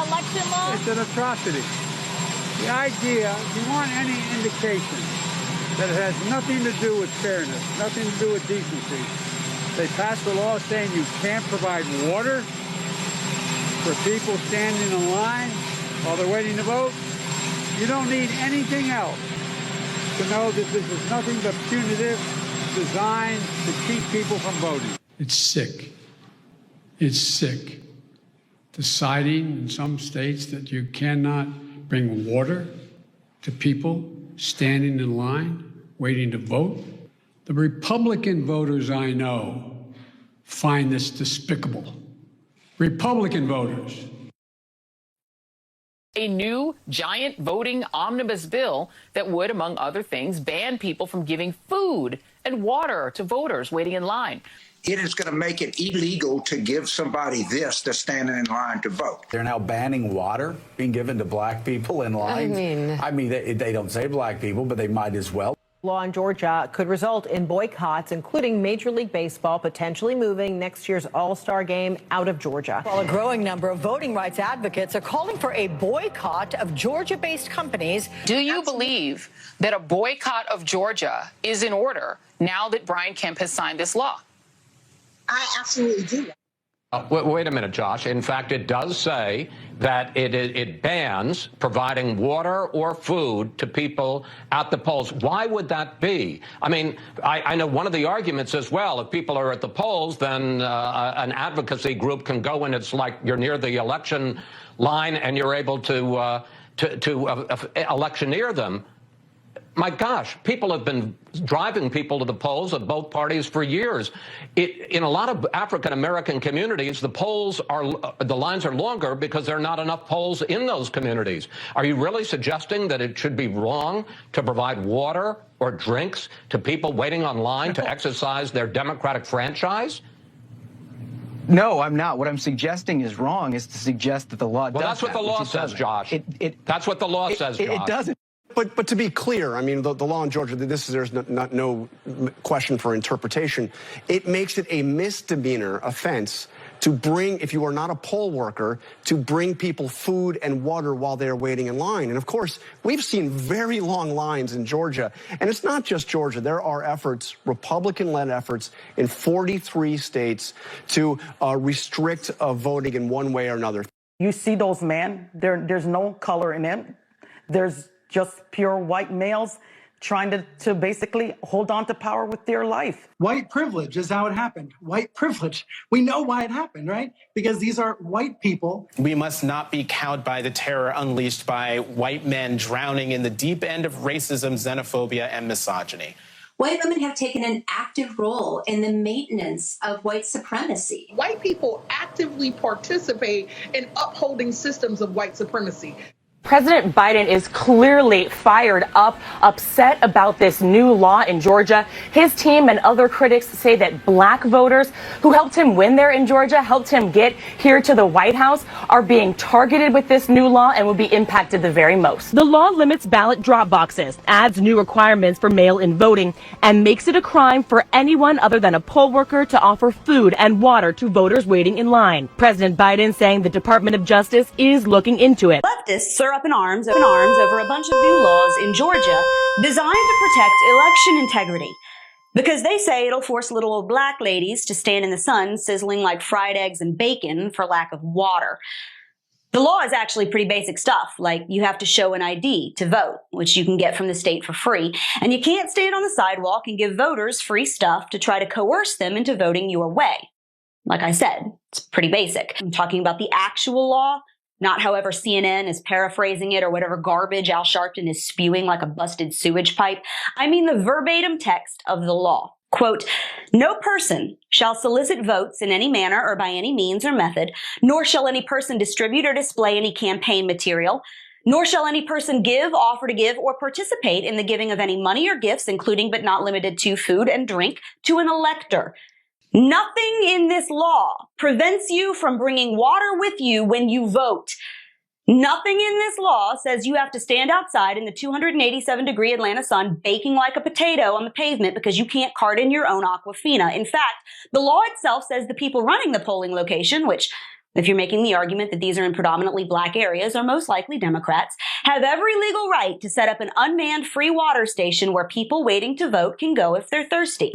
election law? It's an atrocity. The idea, if you want any indication that it has nothing to do with fairness, nothing to do with decency, they passed a law saying you can't provide water for people standing in line while they're waiting to vote. You don't need anything else to know that this is nothing but punitive, designed to keep people from voting. It's sick. It's sick. Deciding in some states that you cannot bring water to people standing in line, waiting to vote. The Republican voters I know find this despicable. Republican voters. A new giant voting omnibus bill that would, among other things, ban people from giving food and water to voters waiting in line. It is going to make it illegal to give somebody this that's standing in line to vote. They're now banning water being given to black people in lines. I mean, they don't say black people, but they might as well. Law in Georgia could result in boycotts, including Major League Baseball potentially moving next year's All-Star game out of Georgia. While a growing number of voting rights advocates are calling for a boycott of Georgia-based companies. Do you believe that a boycott of Georgia is in order now that Brian Kemp has signed this law? I absolutely do. Wait a minute, Josh. In fact, it does say that it bans providing water or food to people at the polls. Why would that be? I mean, I know one of the arguments is, well, if people are at the polls, then an advocacy group can go and it's like you're near the election line and you're able to electioneer them. My gosh, people have been driving people to the polls of both parties for years. In a lot of African-American communities, the lines are longer because there are not enough polls in those communities. Are you really suggesting that it should be wrong to provide water or drinks to people waiting online to exercise their democratic franchise? No, I'm not. What I'm suggesting is wrong is to suggest that the law does that. Well, that's what the law says, Josh. That's what the law says, Josh. It doesn't. But to be clear, I mean, the law in Georgia, there's no question for interpretation. It makes it a misdemeanor offense to bring, if you are not a poll worker, to bring people food and water while they're waiting in line. And of course, we've seen very long lines in Georgia. And it's not just Georgia. There are efforts, Republican-led efforts, in 43 states to restrict voting in one way or another. You see those men, there's no color in them. There's just pure white males trying to basically hold on to power with their life. White privilege is how it happened. White privilege. We know why it happened, right? Because these are white people. We must not be cowed by the terror unleashed by white men drowning in the deep end of racism, xenophobia, and misogyny. White women have taken an active role in the maintenance of white supremacy. White people actively participate in upholding systems of white supremacy. President Biden is clearly fired up, upset about this new law in Georgia. His team and other critics say that black voters who helped him win there in Georgia, helped him get here to the White House, are being targeted with this new law and will be impacted the very most. The law limits ballot drop boxes, adds new requirements for mail-in voting, and makes it a crime for anyone other than a poll worker to offer food and water to voters waiting in line. President Biden saying the Department of Justice is looking into it. Leftists are up in arms over a bunch of new laws in Georgia designed to protect election integrity. Because they say it'll force little old black ladies to stand in the sun sizzling like fried eggs and bacon for lack of water. The law is actually pretty basic stuff, like you have to show an ID to vote, which you can get from the state for free, and you can't stand on the sidewalk and give voters free stuff to try to coerce them into voting your way. Like I said, it's pretty basic. I'm talking about the actual law, not however CNN is paraphrasing it or whatever garbage Al Sharpton is spewing like a busted sewage pipe. I mean the verbatim text of the law. Quote, "No person shall solicit votes in any manner or by any means or method, nor shall any person distribute or display any campaign material, nor shall any person give, offer to give, or participate in the giving of any money or gifts, including but not limited to food and drink, to an elector." Nothing in this law prevents you from bringing water with you when you vote. Nothing in this law says you have to stand outside in the 287-degree Atlanta sun baking like a potato on the pavement because you can't cart in your own Aquafina. In fact, the law itself says the people running the polling location, which If you're making the argument that these are in predominantly black areas, or most likely Democrats, have every legal right to set up an unmanned free water station where people waiting to vote can go if they're thirsty.